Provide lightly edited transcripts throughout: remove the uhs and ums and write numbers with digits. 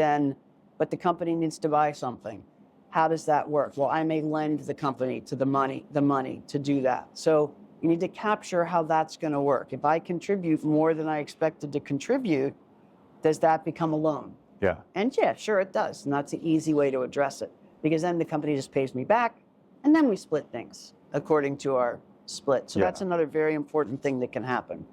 Then, but the company needs to buy something. How does that work? Well, I may lend the company to the money to do that. So you need to capture how that's going to work. If I contribute more than I expected to contribute, does that become a loan? Yeah. And yeah, sure it does. And that's an easy way to address it, because then the company just pays me back and then we split things according to our split. So that's another very important thing that can happen.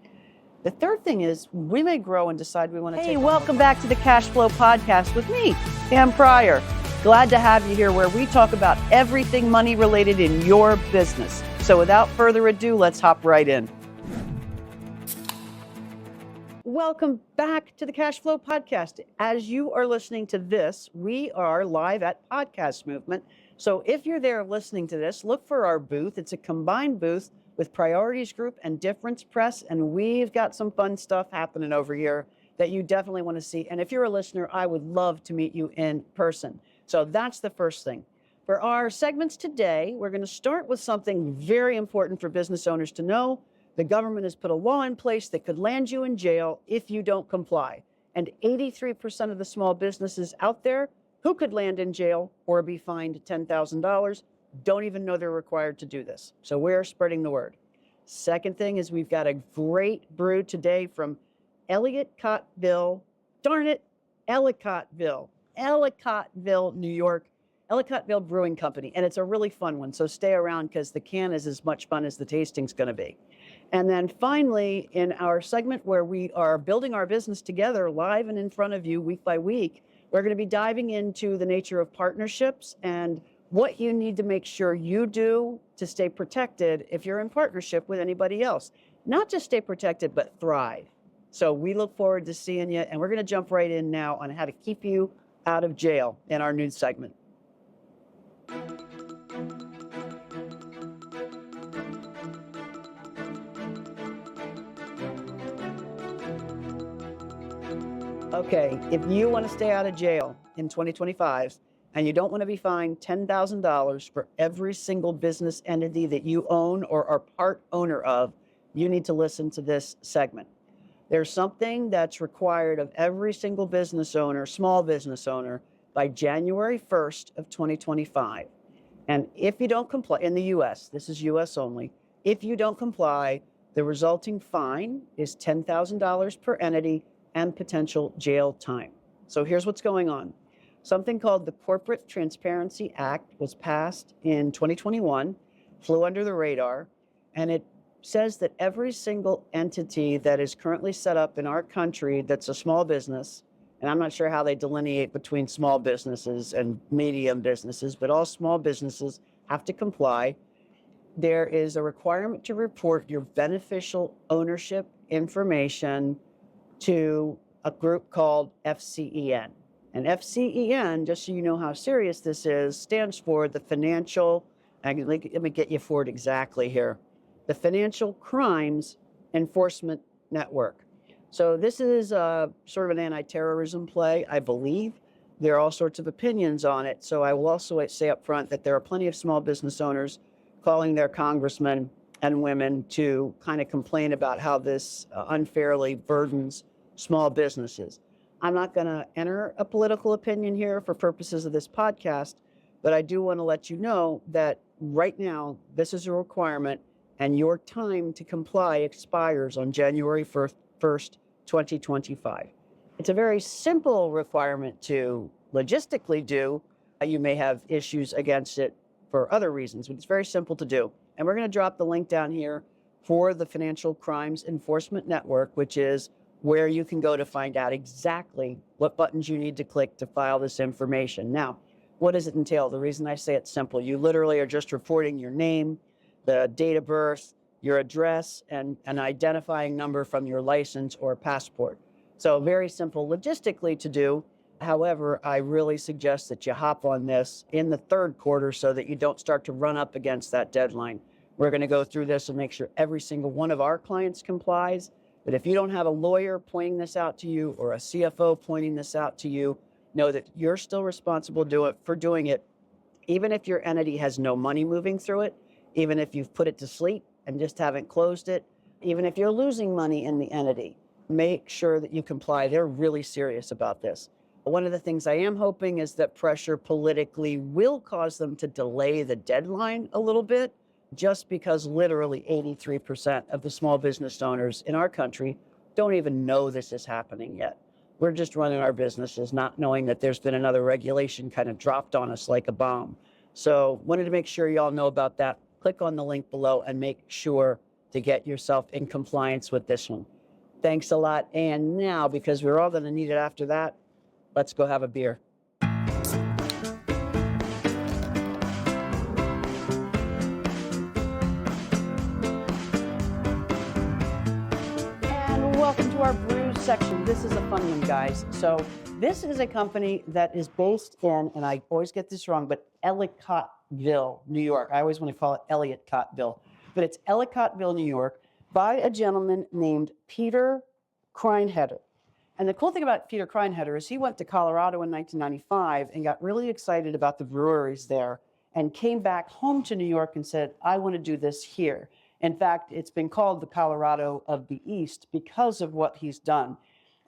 The third thing is we may grow and decide we want to take... Hey, welcome back to the Cash Flow Podcast with me, Pam Prior. Glad to have you here, where we talk about everything money related in your business. So without further ado, let's hop right in. Welcome back to the Cash Flow Podcast. As you are listening to this, we are live at Podcast Movement. So if you're there listening to this, look for our booth. It's a combined booth with Priorities Group and Difference Press, and we've got some fun stuff happening over here that you definitely want to see. And if you're a listener, I would love to meet you in person. So that's the first thing. For our segments today, we're going to start with something very important for business owners to know. The government has put a law in place that could land you in jail if you don't comply. And 83% of the small businesses out there who could land in jail or be fined $10,000 don't even know they're required to do this. So we're spreading the word. Second thing is we've got a great brew today from Ellicottville, Ellicottville, New York, Ellicottville Brewing Company. And it's a really fun one. So stay around, because the can is as much fun as the tasting's going to be. And then finally, in our segment where we are building our business together live and in front of you week by week, we're going to be diving into the nature of partnerships and what you need to make sure you do to stay protected if you're in partnership with anybody else. Not just stay protected, but thrive. So we look forward to seeing you, and we're going to jump right in now on how to keep you out of jail in our news segment. Okay, if you want to stay out of jail in 2025, and you don't want to be fined $10,000 for every single business entity that you own or are part owner of, you need to listen to this segment. There's something that's required of every single business owner, small business owner, by January 1st of 2025. And if you don't comply, in the US, this is US only, if you don't comply, the resulting fine is $10,000 per entity and potential jail time. So here's what's going on. Something called the Corporate Transparency Act was passed in 2021, flew under the radar, and it says that every single entity that is currently set up in our country that's a small business, and I'm not sure how they delineate between small businesses and medium businesses, but all small businesses have to comply. There is a requirement to report your beneficial ownership information to a group called FCEN. And FCEN, just so you know how serious this is, stands for the Financial, let me get you for it exactly here, the Financial Crimes Enforcement Network. So this is sort of an anti-terrorism play, I believe. There are all sorts of opinions on it. So I will also say up front that there are plenty of small business owners calling their congressmen and women to kind of complain about how this unfairly burdens small businesses. I'm not going to enter a political opinion here for purposes of this podcast, but I do want to let you know that right now, this is a requirement, and your time to comply expires on January 1st, 2025. It's a very simple requirement to logistically do. You may have issues against it for other reasons, but it's very simple to do. And we're going to drop the link down here for the Financial Crimes Enforcement Network, which is where you can go to find out exactly what buttons you need to click to file this information. Now, what does it entail? The reason I say it's simple, you literally are just reporting your name, the date of birth, your address, and an identifying number from your license or passport. So very simple logistically to do. However, I really suggest that you hop on this in the third quarter so that you don't start to run up against that deadline. We're going to go through this and make sure every single one of our clients complies. But if you don't have a lawyer pointing this out to you or a CFO pointing this out to you, know that you're still responsible for doing it, even if your entity has no money moving through it, even if you've put it to sleep and just haven't closed it, even if you're losing money in the entity, make sure that you comply. They're really serious about this. One of the things I am hoping is that pressure politically will cause them to delay the deadline a little bit, just because literally 83% of the small business owners in our country don't even know this is happening yet. We're just running our businesses not knowing that there's been another regulation kind of dropped on us like a bomb. So wanted to make sure y'all know about that. Click on the link below and make sure to get yourself in compliance with this one. Thanks a lot. And now, because we're all going to need it after that, let's go have a beer. And welcome to our brews section. This is a fun one, guys. So this is a company that is based in, and I always get this wrong, but Ellicottville, New York. I always want to call it Ellicottville, but it's Ellicottville, New York, by a gentleman named Peter Kreinheder. And the cool thing about Peter Kreinheder is he went to Colorado in 1995 and got really excited about the breweries there and came back home to New York and said, I want to do this here. In fact, it's been called the Colorado of the East because of what he's done.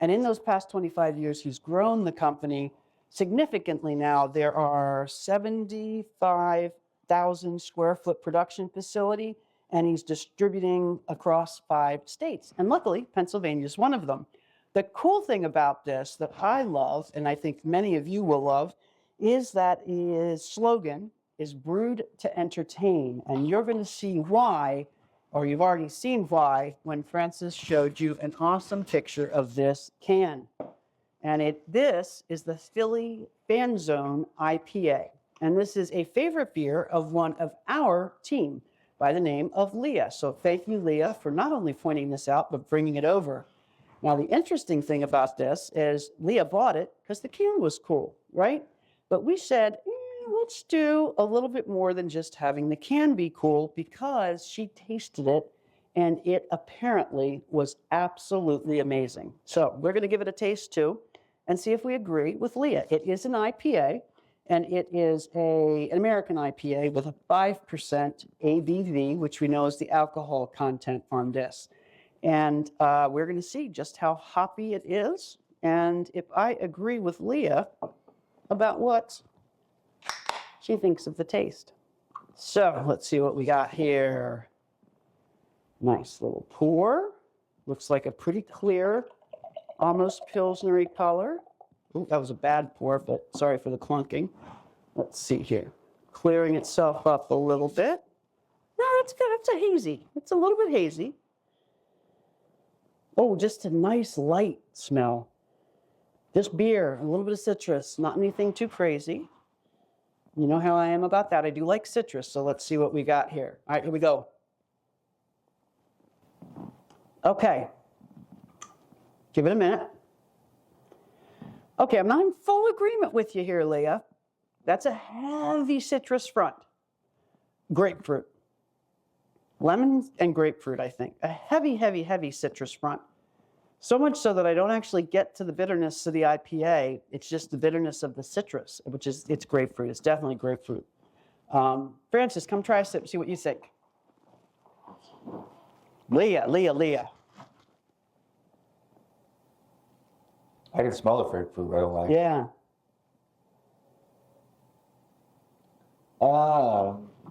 And in those past 25 years, he's grown the company significantly now. There are 75,000 square foot production facility, and he's distributing across 5 states. And luckily, Pennsylvania is one of them. The cool thing about this that I love, and I think many of you will love, is that his slogan is brewed to entertain. And you're going to see why, or you've already seen why, when Francis showed you an awesome picture of this can. And this is the Philly Fan Zone IPA. And this is a favorite beer of one of our team by the name of Leah. So thank you, Leah, for not only pointing this out, but bringing it over. Now, the interesting thing about this is Leah bought it because the can was cool, right? But we said, let's do a little bit more than just having the can be cool, because she tasted it and it apparently was absolutely amazing. So we're going to give it a taste too and see if we agree with Leah. It is an IPA, and it is an American IPA with a 5% ABV, which we know is the alcohol content on this. And we're going to see just how hoppy it is, and if I agree with Leah about what she thinks of the taste. So let's see what we got here. Nice little pour. Looks like a pretty clear, almost Pilsner-y color. Ooh, that was a bad pour, but sorry for the clunking. Let's see here. Clearing itself up a little bit. No, that's good. It's a hazy. It's a little bit hazy. Oh, just a nice light smell. Just beer, a little bit of citrus, not anything too crazy. You know how I am about that. I do like citrus, so let's see what we got here. All right, here we go. Okay. Give it a minute. Okay, I'm not in full agreement with you here, Leah. That's a heavy citrus front. Grapefruit. Lemon and grapefruit, I think. A heavy, heavy, heavy citrus front. So much so that I don't actually get to the bitterness of the IPA. It's just the bitterness of the citrus, which is, it's grapefruit. It's definitely grapefruit. Francis, come try a sip, see what you think. Leah. I can smell the grapefruit. I don't like it. Yeah.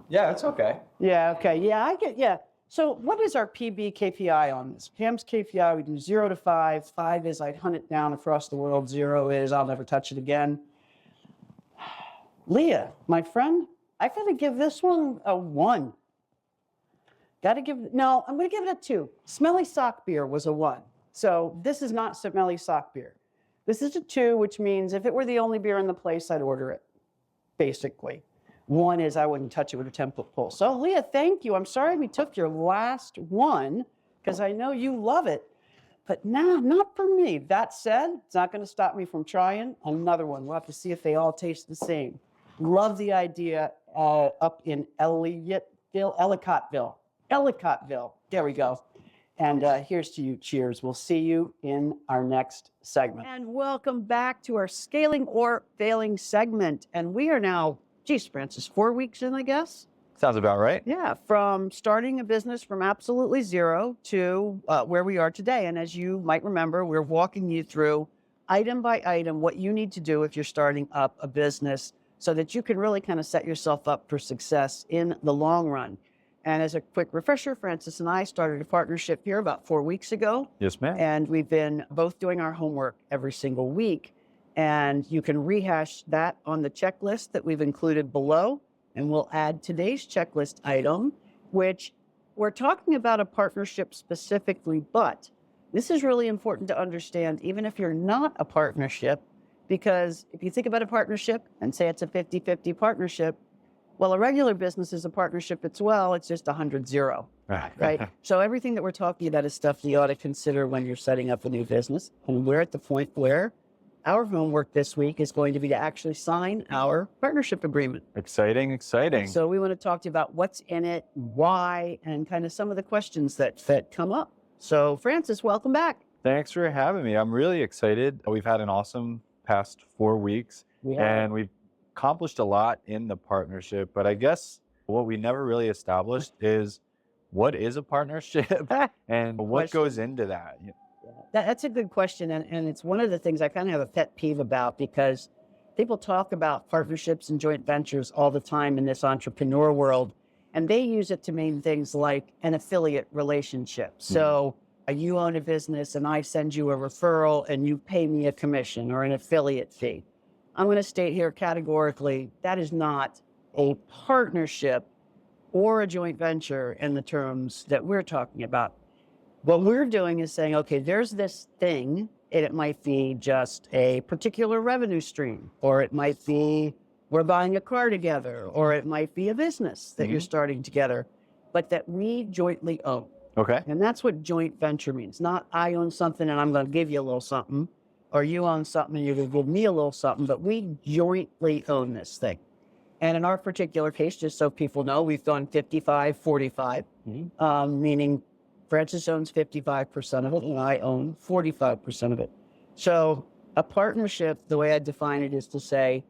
Yeah, it's okay. Yeah, okay. Yeah, I get, yeah. So what is our P.B.K.P.I on this? Pam's KPI, we do 0 to 5. 5 is I'd hunt it down across the world. 0 is I'll never touch it again. Leah, my friend, I gotta give this one a 1. No, I'm gonna give it a 2. Smelly Sock Beer was a 1. So this is not Smelly Sock Beer. This is a 2, which means if it were the only beer in the place, I'd order it, basically. 1 is I wouldn't touch it with a 10-foot pole. So Leah, thank you. I'm sorry we took your last one, because I know you love it, but nah, not for me. That said, it's not going to stop me from trying another one. We'll have to see if they all taste the same. Love the idea up in Ellicottville. There we go. And here's to you. Cheers. We'll see you in our next segment. And welcome back to our Scaling or Failing segment. And we are now, geez, Francis, 4 weeks in, I guess? Sounds about right. Yeah, from starting a business from absolutely 0 to where we are today. And as you might remember, we're walking you through item by item what you need to do if you're starting up a business so that you can really kind of set yourself up for success in the long run. And as a quick refresher, Francis and I started a partnership here about 4 weeks ago. Yes, ma'am. And we've been both doing our homework every single week. And you can rehash that on the checklist that we've included below. And we'll add today's checklist item, which we're talking about a partnership specifically, but this is really important to understand, even if you're not a partnership, because if you think about a partnership and say it's a 50-50 partnership, well, a regular business is a partnership as well. It's just 100-0, right? So everything that we're talking about is stuff you ought to consider when you're setting up a new business. And we're at the point where our homework this week is going to be to actually sign our partnership agreement. Exciting, exciting. So we want to talk to you about what's in it, why, and kind of some of the questions that come up. So Francis, welcome back. Thanks for having me. I'm really excited. We've had an awesome past 4 weeks, and we've accomplished a lot in the partnership, but I guess what we never really established is what is a partnership and what goes into that. That's a good question, and it's one of the things I kind of have a pet peeve about, because people talk about partnerships and joint ventures all the time in this entrepreneur world, and they use it to mean things like an affiliate relationship. So you own a business and I send you a referral and you pay me a commission or an affiliate fee. I'm going to state here categorically, that is not a partnership or a joint venture in the terms that we're talking about. What we're doing is saying, okay, there's this thing, and it might be just a particular revenue stream, or it might be we're buying a car together, or it might be a business that you're starting together, but that we jointly own. Okay. And that's what joint venture means. Not I own something and I'm going to give you a little something, or you own something and you're going to give me a little something, but we jointly own this thing. And in our particular case, just so people know, we've done 55-45, meaning Francis owns 55% of it and I own 45% of it. So a partnership, the way I define it, is to say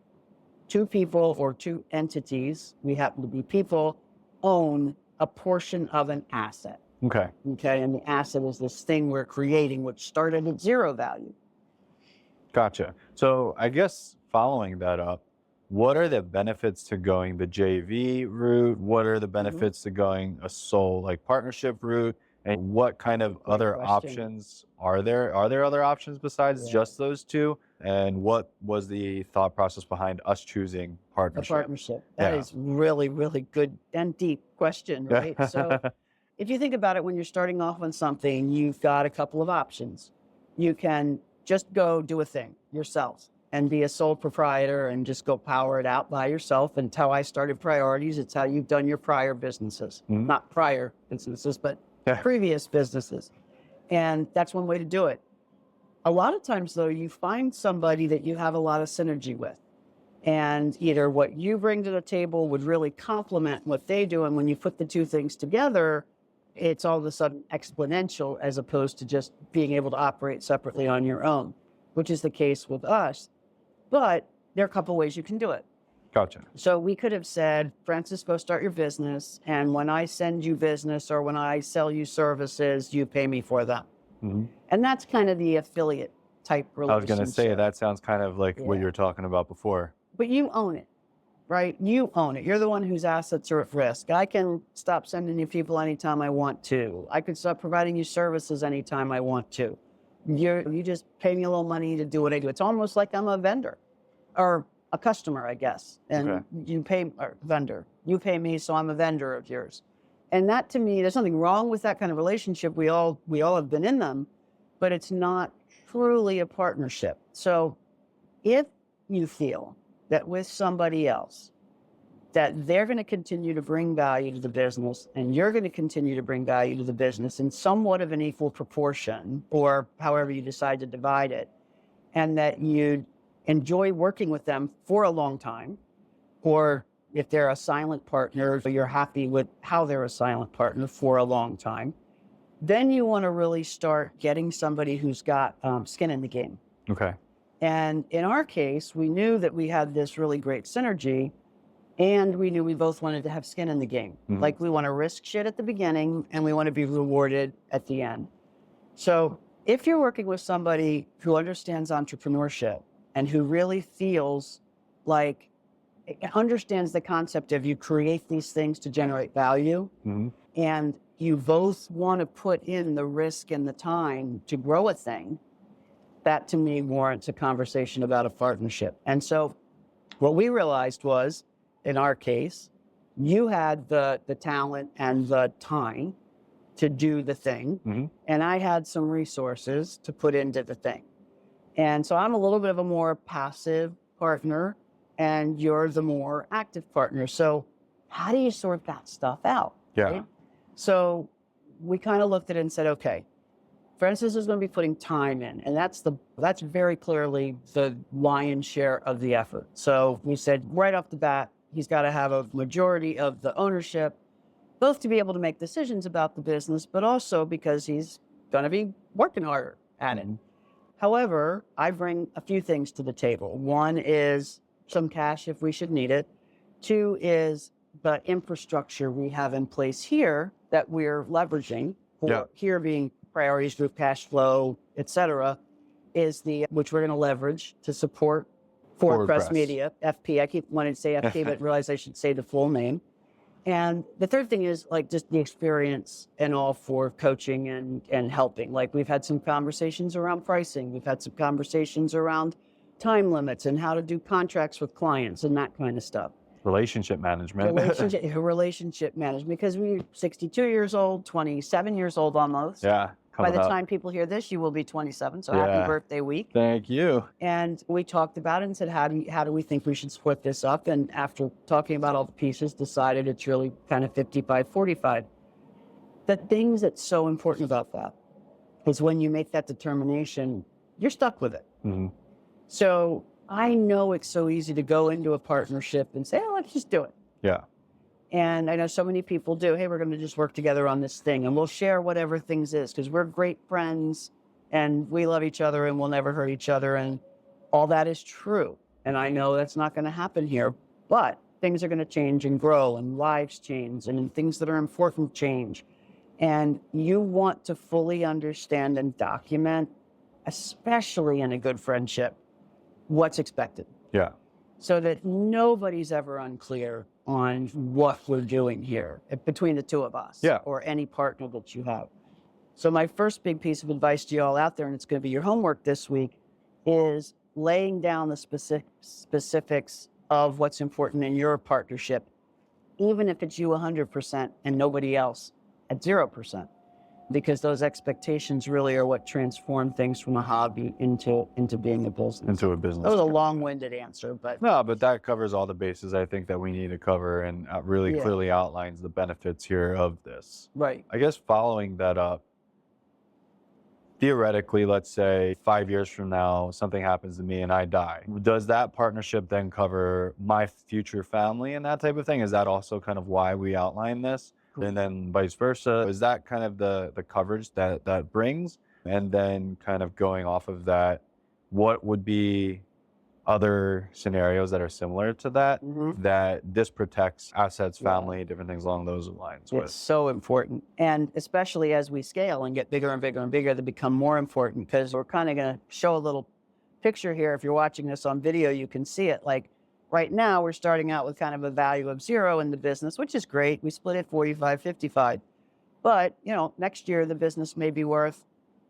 two people or two entities, we happen to be people, own a portion of an asset. Okay. Okay, and the asset is this thing we're creating, which started at zero value. Gotcha. So I guess following that up, what are the benefits to going the JV route? What are the benefits to going a sole like partnership route? And what kind of other options are there? Are there other options besides just those two? And what was the thought process behind us choosing partnership? A partnership. That is really, really good and deep question, right? So if you think about it, when you're starting off on something, you've got a couple of options. You can just go do a thing yourself and be a sole proprietor and just go power it out by yourself. And it's how I started Priorities. It's how you've done your prior businesses. Not prior businesses, but previous businesses. And that's one way to do it. A lot of times, though, you find somebody that you have a lot of synergy with. And either what you bring to the table would really complement what they do. And when you put the two things together, it's all of a sudden exponential as opposed to just being able to operate separately on your own, which is the case with us. But there are a couple ways you can do it. Gotcha. So we could have said, Francis, go start your business. And when I send you business or when I sell you services, you pay me for them. And that's kind of the affiliate type relationship. I was going to say, that sounds kind of like what you were talking about before. But you own it, right? You own it. You're the one whose assets are at risk. I can stop sending you people anytime I want to. I could stop providing you services anytime I want to. You just pay me a little money to do what I do. It's almost like I'm a vendor or a customer, I guess. And you pay, or vendor. You pay me, so I'm a vendor of yours. And that, to me, there's nothing wrong with that kind of relationship. We all have been in them, but it's not truly a partnership. So if you feel that with somebody else, that they're going to continue to bring value to the business and you're going to continue to bring value to the business in somewhat of an equal proportion, or however you decide to divide it, and that you enjoy working with them for a long time, or if they're a silent partner, you're happy with how they're a silent partner for a long time, then you want to really start getting somebody who's got skin in the game. Okay. And in our case, we knew that we had this really great synergy, and we knew we both wanted to have skin in the game. Like, we want to risk shit at the beginning and we want to be rewarded at the end. So If you're working with somebody who understands entrepreneurship and who really feels like understands the concept of you create these things to generate value, and you both want to put in the risk and the time to grow a thing, that to me warrants a conversation about a partnership. And so what we realized was, in our case, you had the talent and the time to do the thing, and I had some resources to put into the thing. And so I'm a little bit of a more passive partner, and you're the more active partner. So how do you sort that stuff out? Yeah. Right? So we kind of looked at it and said, okay, Francis is going to be putting time in, and that's very clearly the lion's share of the effort. So we said right off the bat, he's got to have a majority of the ownership, both to be able to make decisions about the business, but also because he's going to be working harder at it. However, I bring a few things to the table. One is some cash if we should need it. Two is the infrastructure we have in place here that we're leveraging, here being priorities, group cash flow, et cetera, which we're going to leverage to support Forward Press Media, FP. I keep wanting to say FP, but realize I should say the full name. And the third thing is like just the experience and all for coaching and helping. Like we've had some conversations around pricing. We've had some conversations around time limits and how to do contracts with clients and that kind of stuff. Relationship management. Relationship management, because we're 62 years old, 27 years old almost. Yeah. By the time people hear this, you will be 27. So happy birthday week. Thank you. And we talked about it and said, how do we think we should split this up? And after talking about all the pieces, decided it's really kind of 55-45. The things that's so important about that is when you make that determination, you're stuck with it. So I know it's so easy to go into a partnership and say, oh, let's just do it. Yeah. And I know so many people do, hey, we're going to just work together on this thing and we'll share whatever things is because we're great friends and we love each other and we'll never hurt each other. And all that is true. And I know that's not going to happen here, but things are going to change and grow and lives change and things that are important change. And you want to fully understand and document, especially in a good friendship, what's expected. Yeah. So that nobody's ever unclear on what we're doing here between the two of us or any partner that you have. So my first big piece of advice to you all out there, and it's going to be your homework this week, is laying down the specifics of what's important in your partnership, even if it's you 100% and nobody else at 0%. Because those expectations really are what transform things from a hobby into being a business. Into a business. That was a long-winded answer, but... No, but that covers all the bases I think that we need to cover and really clearly outlines the benefits here of this. Right. I guess following that up, theoretically, let's say 5 years from now, something happens to me and I die. Does that partnership then cover my future family and that type of thing? Is that also kind of why we outline this? And then vice versa. Is that kind of the coverage that brings? And then kind of going off of that, what would be other scenarios that are similar to that, that this protects assets, family, different things along those lines? It's so important. And especially as we scale and get bigger and bigger and bigger, they become more important because we're kind of going to show a little picture here. If you're watching this on video, you can see it. Like, right now, we're starting out with kind of a value of 0 in the business, which is great. We split it 45-55. But, next year, the business may be worth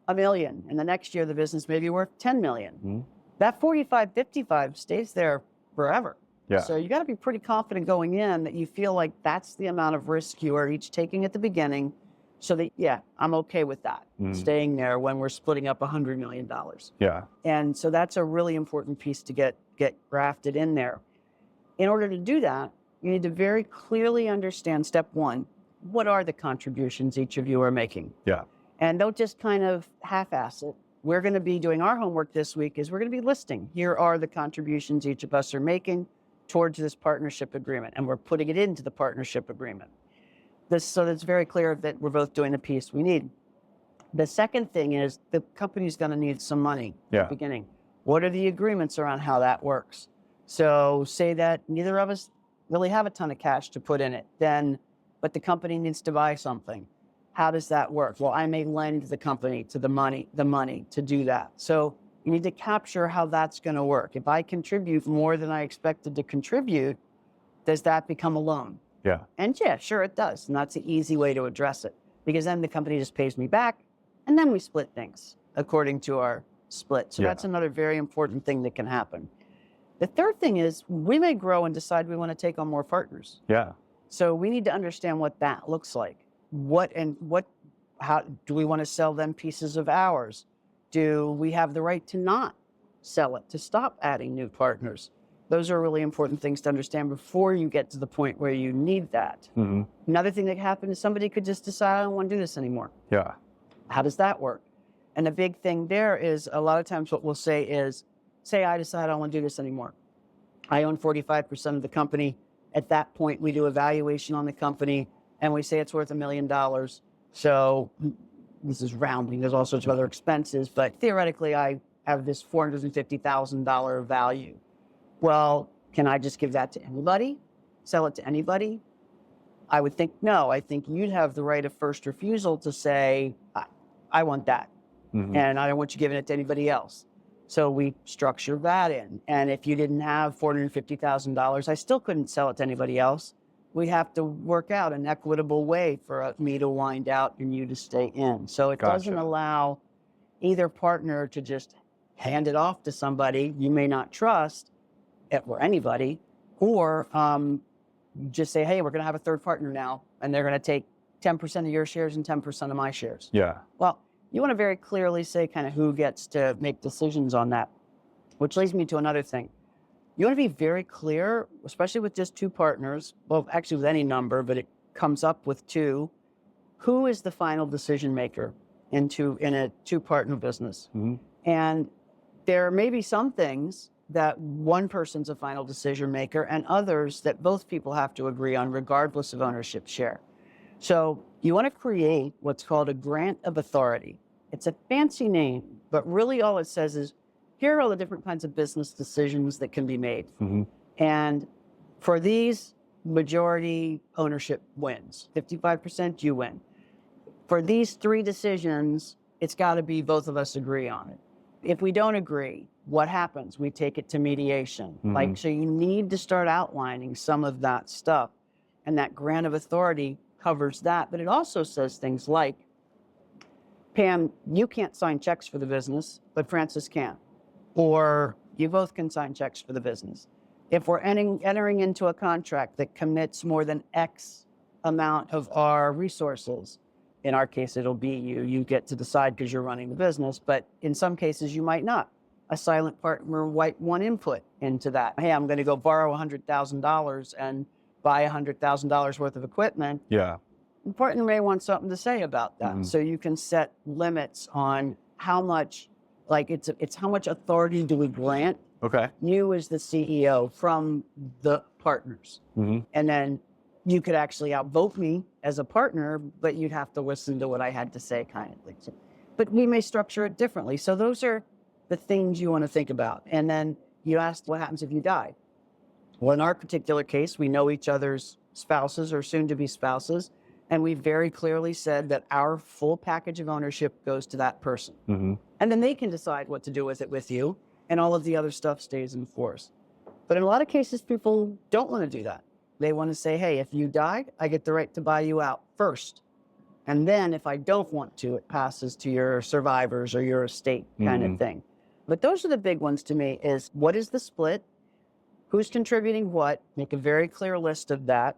$1 million. And the next year, the business may be worth $10 million. That 45-55 stays there forever. Yeah. So you got to be pretty confident going in that you feel like that's the amount of risk you are each taking at the beginning. So that, I'm okay with that, staying there when we're splitting up $100 million. Yeah. And so that's a really important piece to get grafted in there. In order to do that, you need to very clearly understand, step one, what are the contributions each of you are making? Yeah. And don't just kind of half-ass it. We're going to be doing our homework this week is we're going to be listing. Here are the contributions each of us are making towards this partnership agreement. And we're putting it into the partnership agreement. So that it's very clear that we're both doing the piece we need. The second thing is the company's going to need some money at the beginning. What are the agreements around how that works? So say that neither of us really have a ton of cash to put in it, but the company needs to buy something. How does that work? Well, I may lend the company to the money to do that. So you need to capture how that's going to work. If I contribute more than I expected to contribute, does that become a loan? Yeah. And yeah, sure it does. And that's the easy way to address it, because then the company just pays me back and then we split things according to our split. So that's another very important thing that can happen. The third thing is we may grow and decide we want to take on more partners. Yeah. So we need to understand what that looks like. How do we want to sell them pieces of ours? Do we have the right to not sell it, to stop adding new partners? Those are really important things to understand before you get to the point where you need that. Mm-hmm. Another thing that can happen is somebody could just decide, I don't want to do this anymore. Yeah. How does that work? And the big thing there is a lot of times what we'll say is, say I decide I don't want to do this anymore. I own 45% of the company. At that point, we do a valuation on the company and we say it's worth $1 million. So this is rounding. There's all sorts of other expenses, but theoretically I have this $450,000 value. Well, can I just give that to anybody? Sell it to anybody? I would think no. I think you'd have the right of first refusal to say, I want that. Mm-hmm. And I don't want you giving it to anybody else. So we structure that in. And if you didn't have $450,000, I still couldn't sell it to anybody else. We have to work out an equitable way for me to wind out and you to stay in. So it doesn't allow either partner to just hand it off to somebody you may not trust, or anybody, or just say, hey, we're going to have a third partner now, and they're going to take 10% of your shares and 10% of my shares. Yeah. Well, you want to very clearly say kind of who gets to make decisions on that, which leads me to another thing. You want to be very clear, especially with just two partners, well, actually with any number, but it comes up with two, who is the final decision maker in a two-partner business. Mm-hmm. And there may be some things that one person's a final decision maker and others that both people have to agree on regardless of ownership share. So you want to create what's called a grant of authority. It's a fancy name, but really all it says is, here are all the different kinds of business decisions that can be made. Mm-hmm. And for these, majority ownership wins. 55%, you win. For these three decisions, it's got to be both of us agree on it. If we don't agree, what happens? We take it to mediation. Mm-hmm. So you need to start outlining some of that stuff. And that grant of authority covers that. But it also says things like, Pam, you can't sign checks for the business, but Francis can. Or you both can sign checks for the business. If we're entering into a contract that commits more than X amount of our resources, in our case, it'll be you get to decide because you're running the business, but in some cases you might not. A silent partner might want input into that. Hey, I'm going to go borrow $100,000 and buy $100,000 worth of equipment. Yeah. The partner may want something to say about that. Mm-hmm. So you can set limits on how much, it's how much authority do we grant you as the CEO from the partners. Mm-hmm. And then you could actually outvote me as a partner, but you'd have to listen to what I had to say kind of thing. But we may structure it differently. So those are the things you want to think about. And then you asked, what happens if you die? Well, in our particular case, we know each other's spouses or soon-to-be spouses, and we very clearly said that our full package of ownership goes to that person. Mm-hmm. And then they can decide what to do with it with you, and all of the other stuff stays in force. But in a lot of cases, people don't want to do that. They want to say, hey, if you die, I get the right to buy you out first. And then if I don't want to, it passes to your survivors or your estate kind of thing. But those are the big ones to me is, what is the split? Who's contributing what? Make a very clear list of that.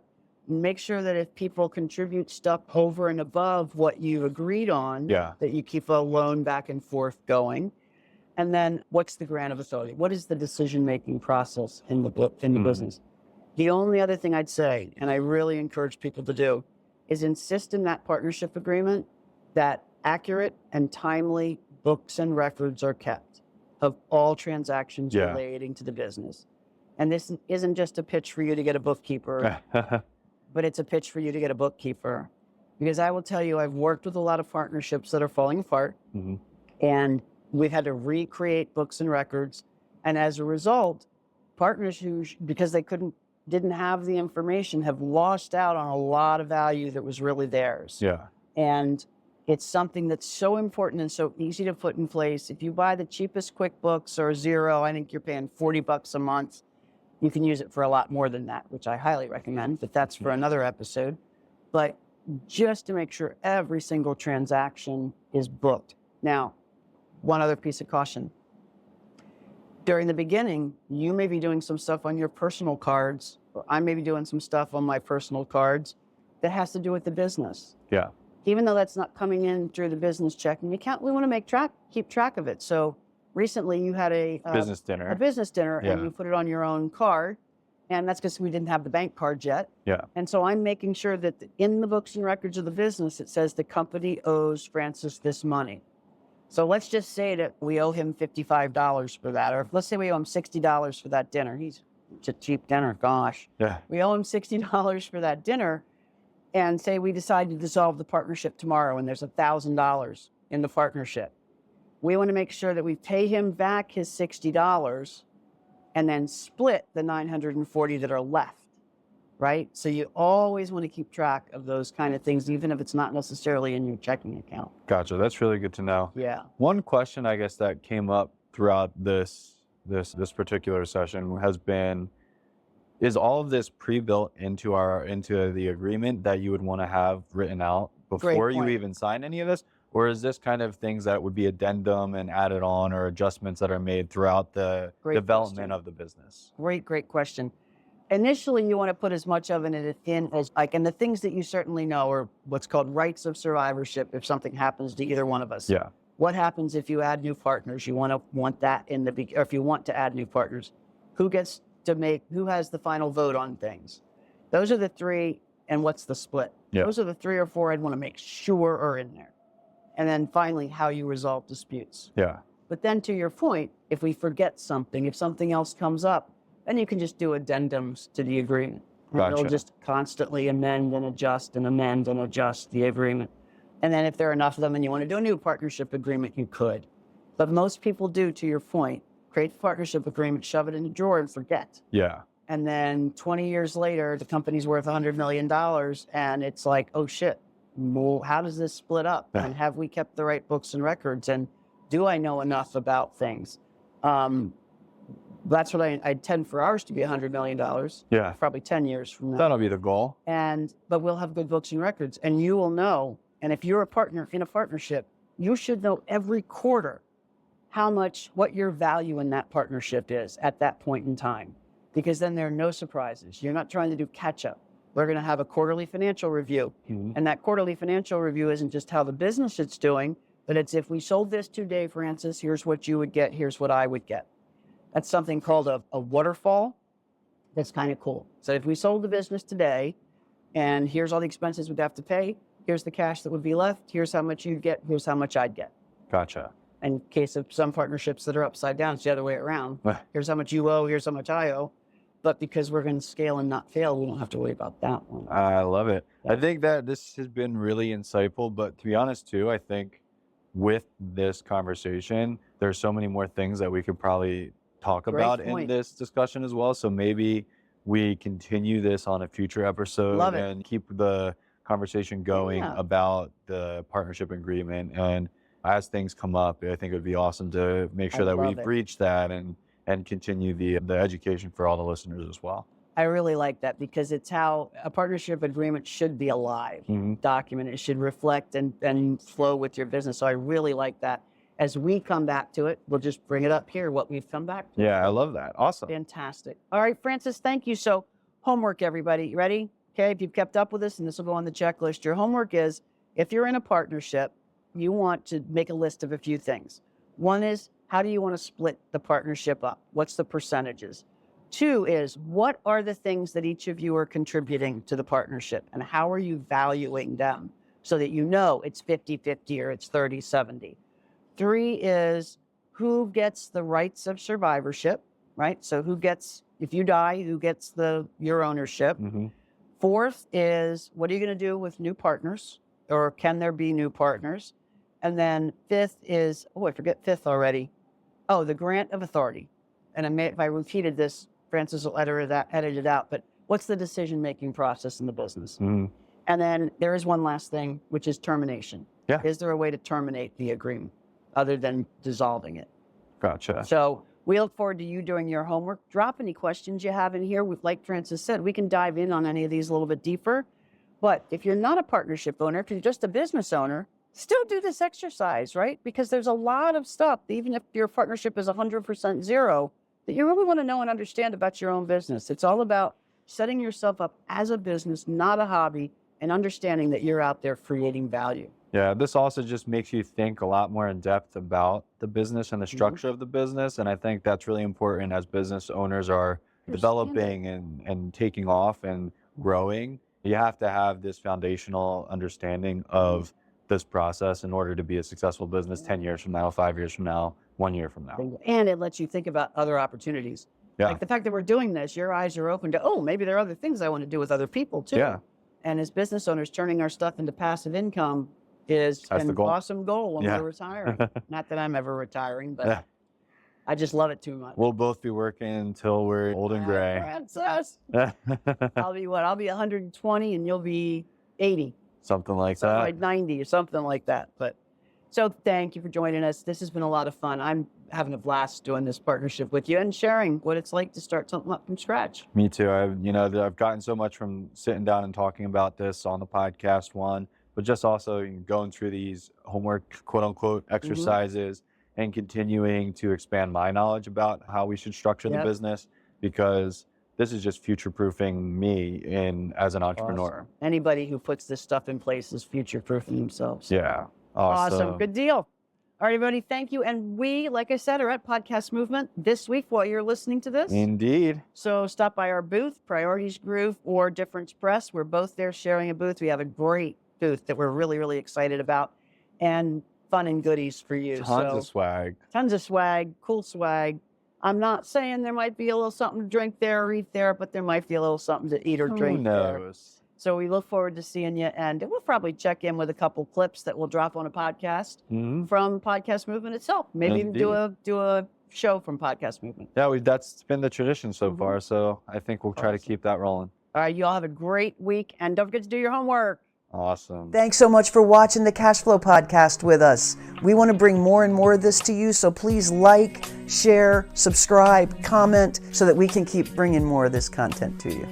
Make sure that if people contribute stuff over and above what you agreed on, that you keep a loan back and forth going. And then what's the grant of authority? What is the decision-making process in the business? The only other thing I'd say, and I really encourage people to do, is insist in that partnership agreement that accurate and timely books and records are kept of all transactions relating to the business. And this isn't just a pitch for you to get a bookkeeper, but it's a pitch for you to get a bookkeeper. Because I will tell you, I've worked with a lot of partnerships that are falling apart, and we've had to recreate books and records. And as a result, partners who, because they didn't have the information, have lost out on a lot of value that was really theirs. Yeah. And it's something that's so important and so easy to put in place. If you buy the cheapest QuickBooks or Xero, I think you're paying $40 a month. You can use it for a lot more than that, which I highly recommend, but that's for another episode. But just to make sure every single transaction is booked. Now, one other piece of caution. During the beginning, you may be doing some stuff on your personal cards, or I may be doing some stuff on my personal cards that has to do with the business. Yeah. Even though that's not coming in through the business checking account, we want to keep track of it. So recently you had a Business dinner. And you put it on your own card. And that's because we didn't have the bank card yet. Yeah. And so I'm making sure that in the books and records of the business, it says the company owes Francis this money. So let's just say that we owe him $55 for that. Or let's say we owe him $60 for that dinner. It's a cheap dinner, gosh. Yeah. We owe him $60 for that dinner. And say we decide to dissolve the partnership tomorrow and there's $1,000 in the partnership. We want to make sure that we pay him back his $60 and then split the $940 that are left, right? So you always want to keep track of those kind of things, even if it's not necessarily in your checking account. Gotcha. That's really good to know. Yeah. One question I guess that came up throughout this particular session has been, is all of this pre-built into the agreement that you would want to have written out before you even sign any of this? Or is this kind of things that would be addendum and added on, or adjustments that are made throughout the development of the business? Great question. Initially, you want to put as much of it in as and the things that you certainly know are what's called rights of survivorship if something happens to either one of us. Yeah. What happens if you add new partners? You want that in the beginning, or if you want to add new partners, who has the final vote on things? Those are the three, and what's the split? Yeah. Those are the 3 or 4 I'd want to make sure are in there. And then finally, how you resolve disputes. Yeah. But then to your point, if we forget something, if something else comes up, then you can just do addendums to the agreement. And Gotcha. it'll just constantly amend and adjust the agreement. And then if there are enough of them and you want to do a new partnership agreement, you could. But most people do, to your point, create the partnership agreement, shove it in a drawer and forget. Yeah. And then 20 years later, the company's worth $100 million and it's like, oh shit, well, how does this split up? And have we kept the right books and records? And do I know enough about things? That's what I tend for ours to be $100 million. Yeah. Probably 10 years from now. That'll be the goal. But we'll have good books and records and you will know. And if you're a partner in a partnership, you should know every quarter what your value in that partnership is at that point in time, because then there are no surprises. You're not trying to do catch up. We're going to have a quarterly financial review. Mm-hmm. And that quarterly financial review isn't just how the business is doing, but it's if we sold this today, Francis, here's what you would get, here's what I would get. That's something called a waterfall. That's kind of cool. So if we sold the business today, and here's all the expenses we'd have to pay, here's the cash that would be left, here's how much you'd get, here's how much I'd get. Gotcha. In case of some partnerships that are upside down, it's the other way around. Here's how much you owe, here's how much I owe. But because we're going to scale and not fail, we don't have to worry about that one. I love it. Yeah. I think that this has been really insightful, but to be honest too, I think with this conversation, there's so many more things that we could probably talk about in this discussion as well. So maybe we continue this on a future episode and keep the conversation going about the partnership agreement. And as things come up, I think it would be awesome to make sure that we breach that and continue the education for all the listeners as well. I really like that because it's how a partnership agreement should be a live document. It should reflect and flow with your business. So I really like that. As we come back to it, we'll just bring it up here, what we've come back to. Yeah, I love that. Awesome. Fantastic. All right, Francis, thank you. So homework, everybody. You ready? Okay, if you've kept up with this, and this will go on the checklist, your homework is, if you're in a partnership, you want to make a list of a few things. One is, how do you want to split the partnership up? What's the percentages? 2 is, what are the things that each of you are contributing to the partnership, and how are you valuing them so that you know it's 50-50 or it's 30-70? 3 is, who gets the rights of survivorship, right? So who gets, if you die, who gets your ownership? Mm-hmm. 4th is, what are you going to do with new partners, or can there be new partners? And then 5th is, I forget 5th already. The grant of authority. And if I repeated this, Francis will edit it out, but what's the decision-making process in the business? Mm-hmm. And then there is one last thing, which is termination. Yeah. Is there a way to terminate the agreement other than dissolving it? Gotcha. So we look forward to you doing your homework. Drop any questions you have in here. Like Francis said, we can dive in on any of these a little bit deeper. But if you're not a partnership owner, if you're just a business owner, still do this exercise, right? Because there's a lot of stuff, even if your partnership is 100% zero, that you really want to know and understand about your own business. It's all about setting yourself up as a business, not a hobby, and understanding that you're out there creating value. Yeah, this also just makes you think a lot more in depth about the business and the structure of the business. And I think that's really important as business owners are developing and taking off and growing. You have to have this foundational understanding of this process in order to be a successful business 10 years from now, 5 years from now, 1 year from now. And it lets you think about other opportunities. Yeah. Like the fact that we're doing this, your eyes are open to, oh, maybe there are other things I want to do with other people too. Yeah. And as business owners, turning our stuff into passive income is That's the an goal. awesome goal when Yeah. we're retiring. Not that I'm ever retiring, but Yeah. I just love it too much. We'll both be working until we're old and gray. Francis. I'll be what? I'll be 120 and you'll be 80. Something like Something that. like 90 or something like that. But so thank you for joining us. This has been a lot of fun. I'm having a blast doing this partnership with you and sharing what it's like to start something up from scratch. Me too. I've gotten so much from sitting down and talking about this on the podcast one, but just also going through these homework, quote unquote, exercises and continuing to expand my knowledge about how we should structure the business, because this is just future-proofing me as an entrepreneur. Awesome. Anybody who puts this stuff in place is future-proofing themselves. Yeah. Awesome. Good deal. All right, everybody, thank you. And we, like I said, are at Podcast Movement this week while you're listening to this. Indeed. So stop by our booth, Priorities Groove or Difference Press. We're both there sharing a booth. We have a great booth that we're really, really excited about, and fun and goodies for you. Tons of swag. Tons of swag, cool swag. I'm not saying there might be a little something to drink there or eat there, but there might be a little something to eat or drink Who there. knows? So we look forward to seeing you, and we'll probably check in with a couple clips that we'll drop on a podcast from Podcast Movement itself. Maybe even do a show from Podcast Movement. Yeah, that's been the tradition so far, so I think we'll try to keep that rolling. All right, you all have a great week, and don't forget to do your homework. Awesome. Thanks so much for watching the Cash Flow Podcast with us. We want to bring more and more of this to you, so please like, share, subscribe, comment, so that we can keep bringing more of this content to you.